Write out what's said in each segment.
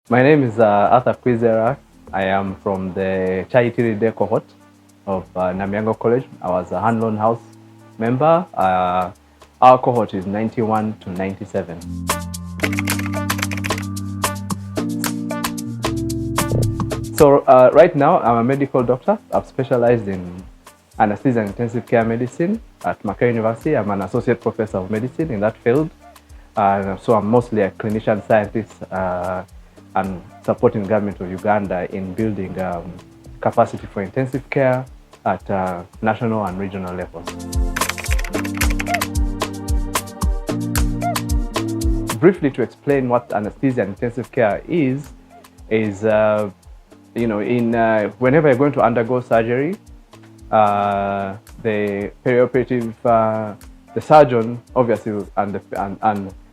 My name is Arthur Kwizera. I am from the Chaitiri Day cohort of Namilyango College. I was a hand-loan house member. Our cohort is 91 to 97. So right now, I'm a medical doctor. I've specialized in anesthesia and intensive care medicine at Makerere University. I'm an associate professor of medicine in that field. So I'm mostly a clinician scientist and supporting the government of Uganda in building capacity for intensive care at national and regional levels. Briefly, to explain what anesthesia and intensive care is whenever you're going to undergo surgery, the perioperative, the surgeon, obviously, we call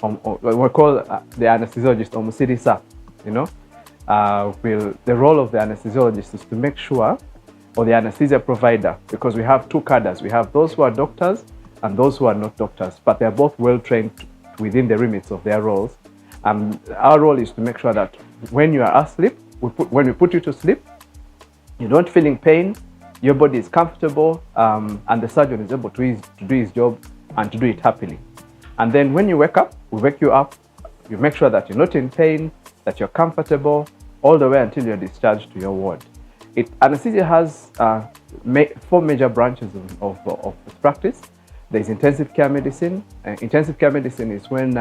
the anesthesiologist omusirisa. The role of the anesthesiologist is to make sure, or the anesthesia provider, because we have two cadres. We have those who are doctors and those who are not doctors, but they're both well trained within the limits of their roles. And our role is to make sure that when you are asleep, when we put you to sleep, you don't feel in pain, your body is comfortable, and the surgeon is able to do his job and to do it happily. And then when you wake up, we wake you up, you make sure that you're not in pain, that you're comfortable, all the way until you're discharged to your ward. Anesthesia has 4 major branches of practice. There's intensive care medicine. Intensive care medicine is when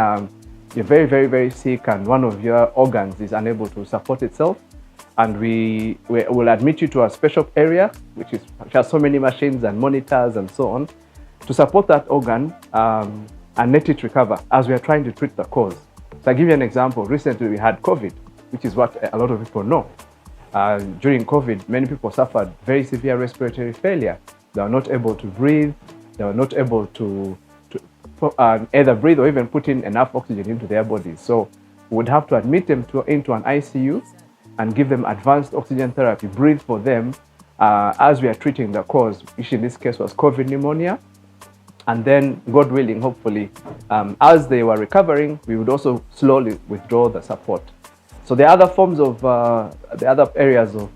you're very, very, very sick and one of your organs is unable to support itself. And we will admit you to a special area, which has so many machines and monitors and so on, to support that organ and let it recover as we are trying to treat the cause. So I'll give you an example. Recently, we had COVID, which is what a lot of people know. During COVID, many people suffered very severe respiratory failure. They were not able to breathe. They were not able to either breathe or even put in enough oxygen into their bodies. So we would have to admit them into an ICU and give them advanced oxygen therapy, breathe for them as we are treating the cause, which in this case was COVID pneumonia. And then, God willing, hopefully, as they were recovering, we would also slowly withdraw the support. So the other forms of, the other areas of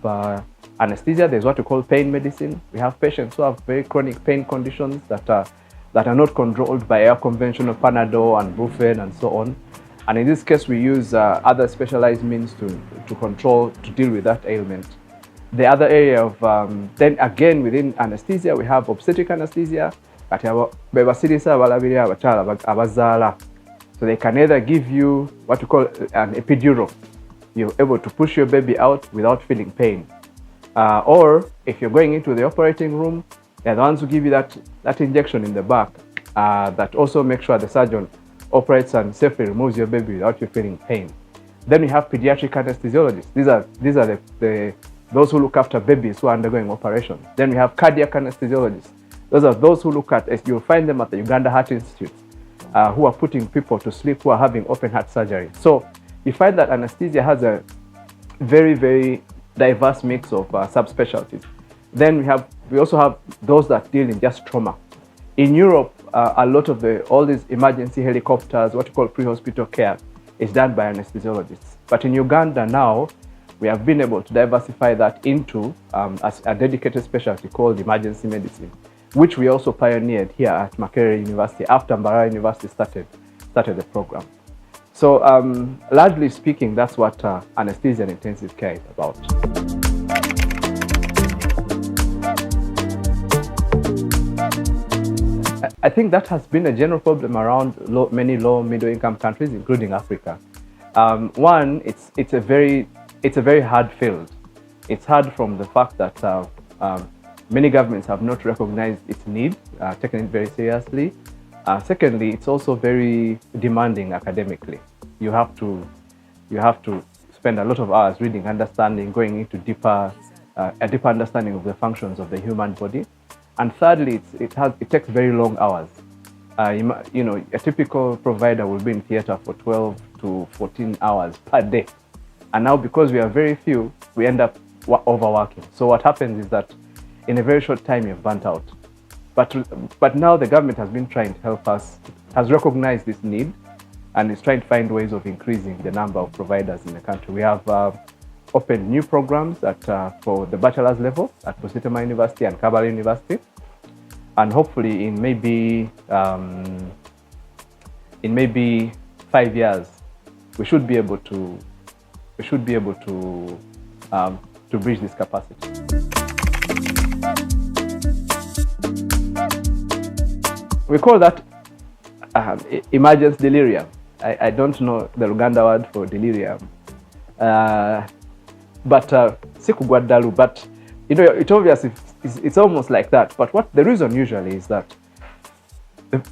anesthesia, there's what we call pain medicine. We have patients who have very chronic pain conditions that are not controlled by our conventional Panadol and Brufen and so on. And in this case, we use other specialized means to deal with that ailment. The other area of, then again, within anesthesia, we have obstetric anesthesia. So they can either give you what we call an epidural. You're able to push your baby out without feeling pain. Or if you're going into the operating room, they're the ones who give you that injection in the back that also makes sure the surgeon operates and safely removes your baby without you feeling pain. Then we have pediatric anesthesiologists. These are those who look after babies who are undergoing operations. Then we have cardiac anesthesiologists. Those are those who look at, you'll find them at the Uganda Heart Institute, who are putting people to sleep who are having open heart surgery. So you find that anesthesia has a very, very diverse mix of subspecialties. Then we also have those that deal in just trauma. In Europe, a lot of all these emergency helicopters, what we call pre-hospital care, is done by anesthesiologists. But in Uganda now, we have been able to diversify that into a dedicated specialty called emergency medicine, which we also pioneered here at Makerere University after Mbarara University started the program. So largely speaking, that's what anesthesia and intensive care is about. I think that has been a general problem around many low middle-income countries, including Africa. One, it's a very hard field. It's hard from the fact that many governments have not recognized its need, taken it very seriously. Secondly, it's also very demanding academically. You have to spend a lot of hours reading, understanding, going into a deeper understanding of the functions of the human body. And thirdly, it takes very long hours. A typical provider will be in theater for 12 to 14 hours per day. And now, because we are very few, we end up overworking. So what happens is that in a very short time, you're burnt out. But now the government has been trying to help us, has recognized this need, and is trying to find ways of increasing the number of providers in the country. We have opened new programs for the bachelor's level at Busitama University and Kabale University, and hopefully in maybe 5 years we should be able to bridge this capacity. We call that emergence delirium. I don't know the Luganda word for delirium, but sikugwaddalu. But you know, it's obvious it's almost like that. But what the reason usually is that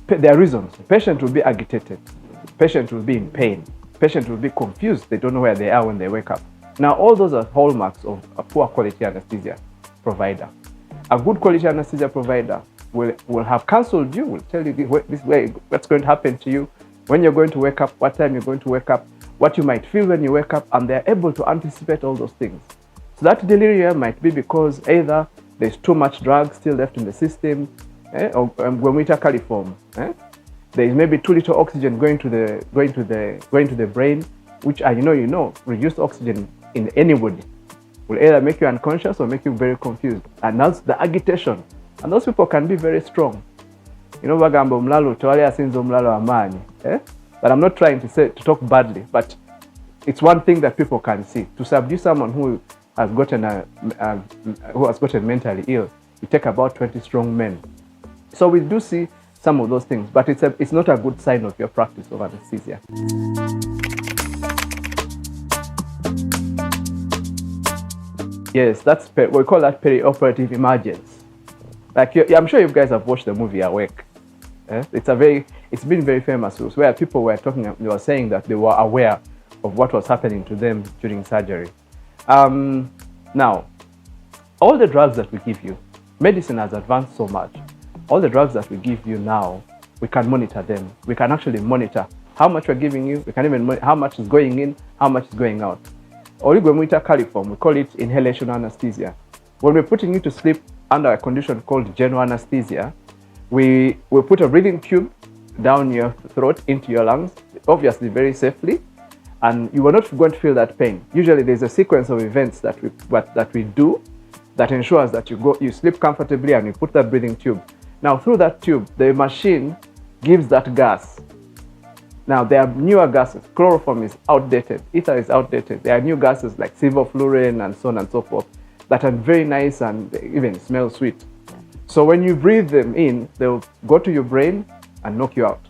there are reasons. The patient will be agitated, the patient will be in pain, the patient will be confused. They don't know where they are when they wake up. Now, all those are hallmarks of a poor quality anesthesia provider. A good quality anesthesia provider will have counseled you, will tell you this way, what's going to happen to you, when you're going to wake up, what time you're going to wake up, what you might feel when you wake up, and they're able to anticipate all those things. So that delirium might be because either there's too much drug still left in the system, or Gwemwita caliform. There is maybe too little oxygen going to the brain, which you know, reduced oxygen in anybody will either make you unconscious or make you very confused. And that's the agitation. And those people can be very strong. You know, bagamba omulalo tewali asinza omulalo amaanyi. But I'm not trying to talk badly, but it's one thing that people can see. To subdue someone who has gotten mentally ill, you take about 20 strong men. So we do see some of those things, but it's not a good sign of your practice of anesthesia. Yes, we call that perioperative emergence. Like I'm sure you guys have watched the movie Awake. It's been very famous, where people were they were saying that they were aware of what was happening to them during surgery. Now, all the drugs that we give you, medicine has advanced so much. All the drugs that we give you now, we can monitor them. We can actually monitor how much we're giving you. We can even monitor how much is going in, how much is going out. Oligometa caliform, we call it inhalation anesthesia. When we're putting you to sleep under a condition called general anesthesia, we put a breathing tube down your throat into your lungs, obviously very safely, and you are not going to feel that pain. Usually there's a sequence of events that we do that ensures that you sleep comfortably and you put that breathing tube. Now through that tube, the machine gives that gas. Now there are newer gases. Chloroform is outdated, ether is outdated. There are new gases like sevoflurane and so on and so forth that are very nice and even smell sweet. So when you breathe them in, they'll go to your brain and knock you out.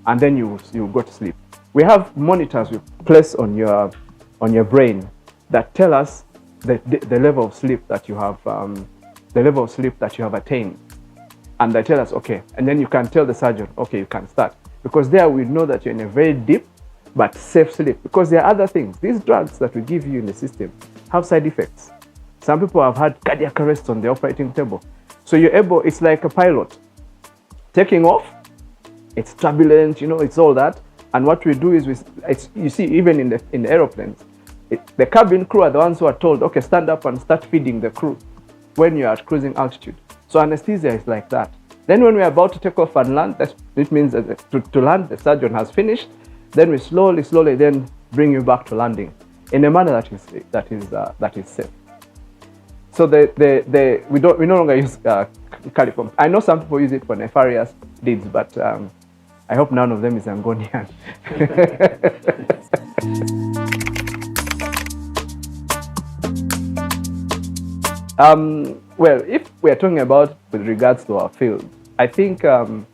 And then you go to sleep. We have monitors we place on your brain that tell us the level of sleep that you have, attained. And they tell us, okay, and then you can tell the surgeon, okay, you can start. Because there we know that you're in a very deep but safe sleep. Because there are other things. These drugs that we give you in the system have side effects. Some people have had cardiac arrest on the operating table. So you're able, it's like a pilot taking off, it's turbulent, it's all that. And what we do is, you see, even in the aeroplanes, the cabin crew are the ones who are told, okay, stand up and start feeding the crew when you're at cruising altitude. So anesthesia is like that. Then when we're about to take off and land, it means that to land, the surgeon has finished. Then we slowly then bring you back to landing in a manner that is safe. So we no longer use caliform. I know some people use it for nefarious deeds, but I hope none of them is Angonian. Well, if we are talking about with regards to our field, I think in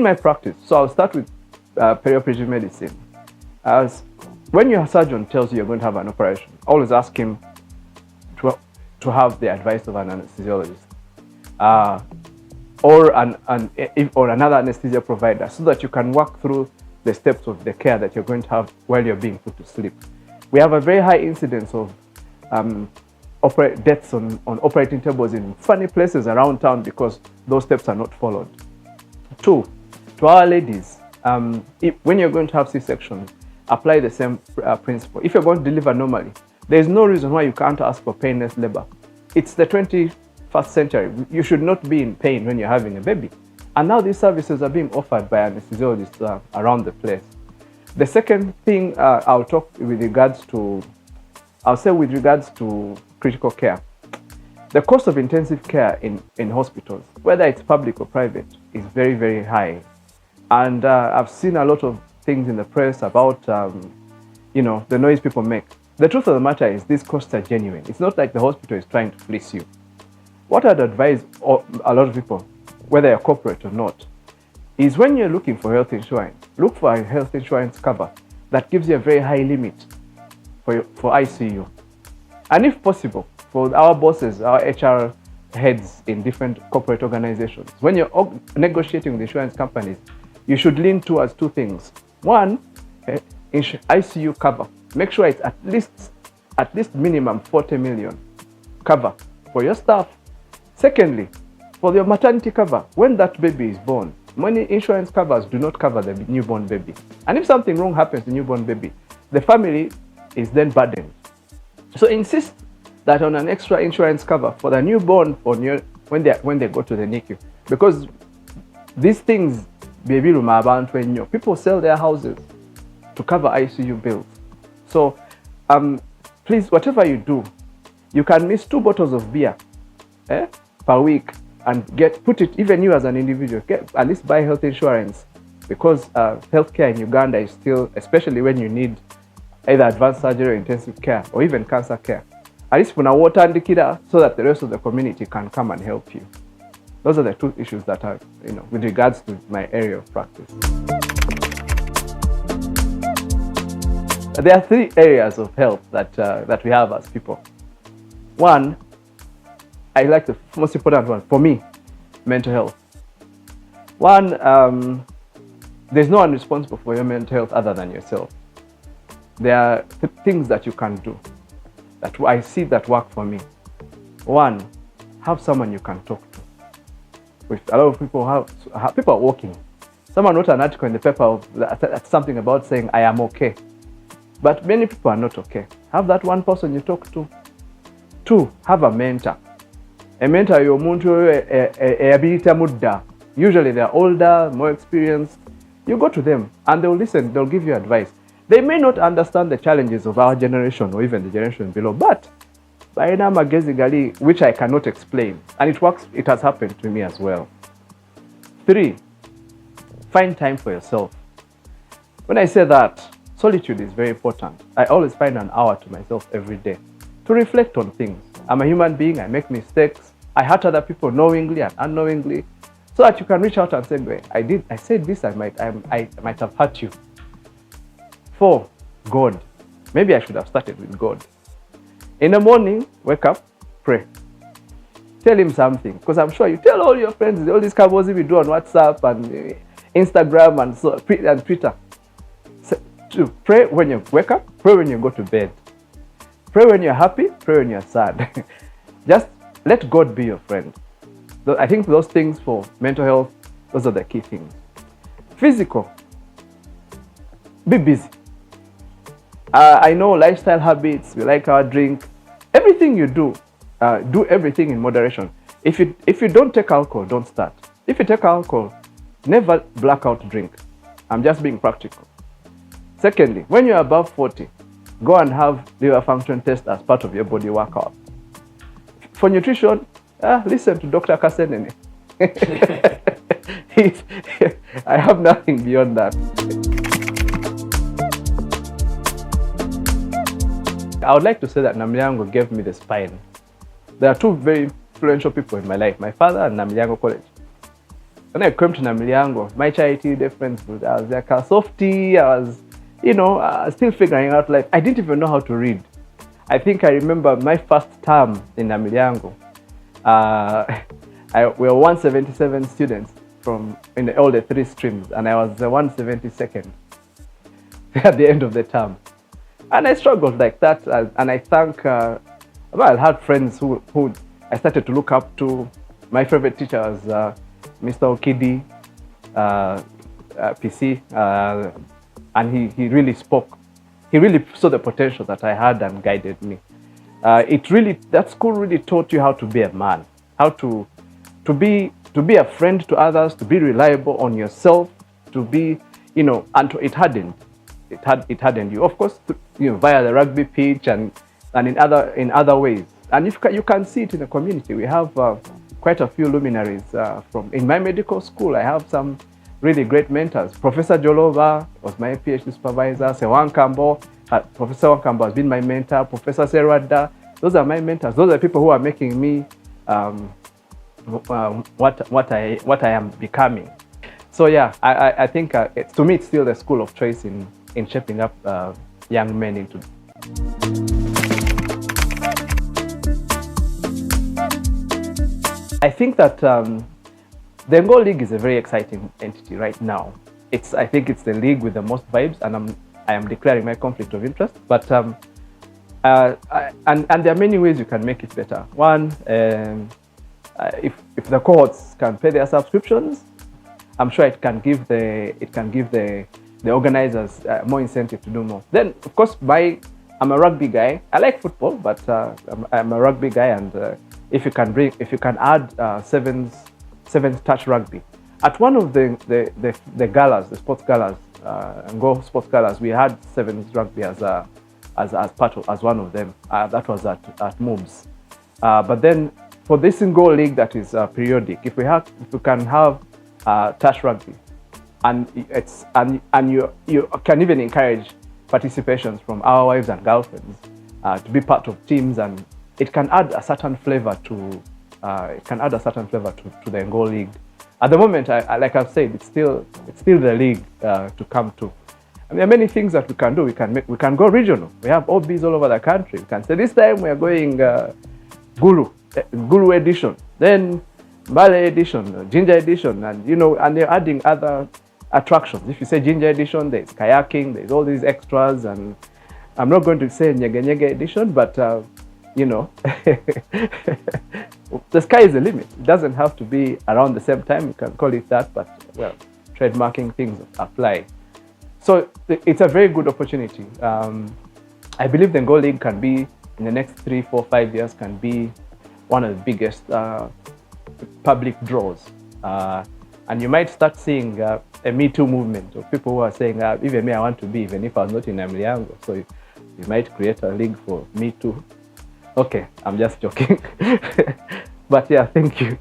my practice, so I'll start with perioperative medicine. When your surgeon tells you you're going to have an operation, always ask him to have the advice of an anesthesiologist or another anesthesia provider, so that you can walk through the steps of the care that you're going to have while you're being put to sleep. We have a very high incidence of deaths on operating tables in funny places around town because those steps are not followed. 2, to our ladies, when you're going to have C-sections, apply the same principle. If you're going to deliver normally, there's no reason why you can't ask for painless labor. It's the 21st century. You should not be in pain when you're having a baby. And now these services are being offered by anesthesiologists around the place. The second thing I'll say with regards to critical care. The cost of intensive care in hospitals, whether it's public or private, is very, very high. And I've seen a lot of things in the press about, the noise people make. The truth of the matter is these costs are genuine. It's not like the hospital is trying to fleece you. What I'd advise a lot of people, whether you're corporate or not, is when you're looking for health insurance, look for a health insurance cover that gives you a very high limit for ICU. And if possible, for our bosses, our HR heads in different corporate organizations, when you're negotiating with insurance companies, you should lean towards two things. One, ICU cover. Make sure it's at least minimum 40 million cover for your staff. Secondly, for your maternity cover, when that baby is born, many insurance covers do not cover the newborn baby. And if something wrong happens to the newborn baby, the family is then burdened. So insist that on an extra insurance cover for the newborn when they go to the NICU. Because these things, people sell their houses to cover ICU bills. So please, whatever you do, you can miss 2 bottles of beer per week and put it, even you as an individual, at least buy health insurance, because healthcare in Uganda is still, especially when you need either advanced surgery or intensive care or even cancer care, at least put water and the kida so that the rest of the community can come and help you. Those are the 2 issues that are, with regards to my area of practice. There are 3 areas of health that we have as people. One, I like the most important one for me, mental health. One, there's no one responsible for your mental health other than yourself. There are things that you can do that I see that work for me. One, have someone you can talk to. With a lot of people people are walking. Someone wrote an article in the paper that's something about saying I am okay, but many people are not okay. Have that one person you talk to. 2, have a mentor. A mentor, usually they're older, more experienced. You go to them and they'll listen, they'll give you advice. They may not understand the challenges of our generation or even the generation below, but which I cannot explain, and it works. It has happened to me as well. 3, find time for yourself. When I say that, solitude is very important. I always find an hour to myself every day to reflect on things. I'm a human being, I make mistakes, I hurt other people knowingly and unknowingly, so that you can reach out and say, I said this, I might have hurt you. 4, God. Maybe I should have started with God. In the morning, wake up, pray. Tell him something, because I'm sure you tell all your friends, all these cabos we do on WhatsApp and Instagram and Twitter. So, to pray when you wake up, pray when you go to bed. Pray when you're happy, pray when you're sad. Just let God be your friend. I think those things for mental health, those are the key things. Physical, be busy. I know lifestyle habits, we like our drink. Everything you do everything in moderation. If you don't take alcohol, don't start. If you take alcohol, never blackout drink. I'm just being practical. Secondly, when you're above 40, go and have liver function test as part of your body workout. For nutrition, listen to Dr. Kasenene. I have nothing beyond that. I would like to say that Namilyango gave me the spine. There are 2 very influential people in my life, my father and Namilyango College. When I came to Namilyango, my charity difference, I was like a softie, I was still figuring out life. I didn't even know how to read. I think I remember my first term in Namilyango. We were 177 students in all the 3 streams, and I was the 172nd at the end of the term. And I struggled like that, and I thank, I had friends who I started to look up to. My favorite teacher was Mr. Okidi, PC, and he really spoke. He really saw the potential that I had and guided me. That school really taught you how to be a man, how to be to be a friend to others, to be reliable on yourself, to be, and it hardened. It hardened you, of course, via the rugby pitch and in other ways. And if you can see it in the community, we have quite a few luminaries in my medical school. I have some really great mentors. Professor Joloba was my PhD supervisor. Sewankambo, Professor Wankambo has been my mentor. Professor Serwada, those are my mentors. Those are people who are making me what I am becoming. So yeah, I think to me it's still the school of choice in shaping up young men into. I think that the Ngo League is a very exciting entity right now. I think it's the league with the most vibes, and I am declaring my conflict of interest. But and there are many ways you can make it better. One, if the cohorts can pay their subscriptions, I'm sure it can give the organizers more incentive to do more. Then, of course, I'm a rugby guy. I like football, but I'm a rugby guy, and if you can add sevens touch rugby at one of the galas, the sports galas, Ngo sports galas, we had sevens rugby as one of them. That was at MUBS. But then for this Ngo League that is periodic, if we can have touch rugby, and you can even encourage participations from our wives and girlfriends to be part of teams, and it can add a certain flavor to the Ngo League. At the moment, like I've said, it's still the league to come to. And there are many things that we can do. We can go regional. We have OBs all over the country. We can say this time we are going Gulu edition, then Mbale edition, Ginger edition, and and they're adding other attractions. If you say Ginger edition, there's kayaking, there's all these extras, and I'm not going to say Nyege edition, but the sky is the limit. It doesn't have to be around the same time. You can call it that, but well, trademarking things apply. So it's a very good opportunity. I believe the Ngo League can be, in the next 3, 4, 5 years, can be one of the biggest public draws. And you might start seeing a Me Too movement of people who are saying, even me, I want to be, even if I was not in Namilyango. So you might create a league for Me Too. Okay, I'm just joking. But yeah, thank you.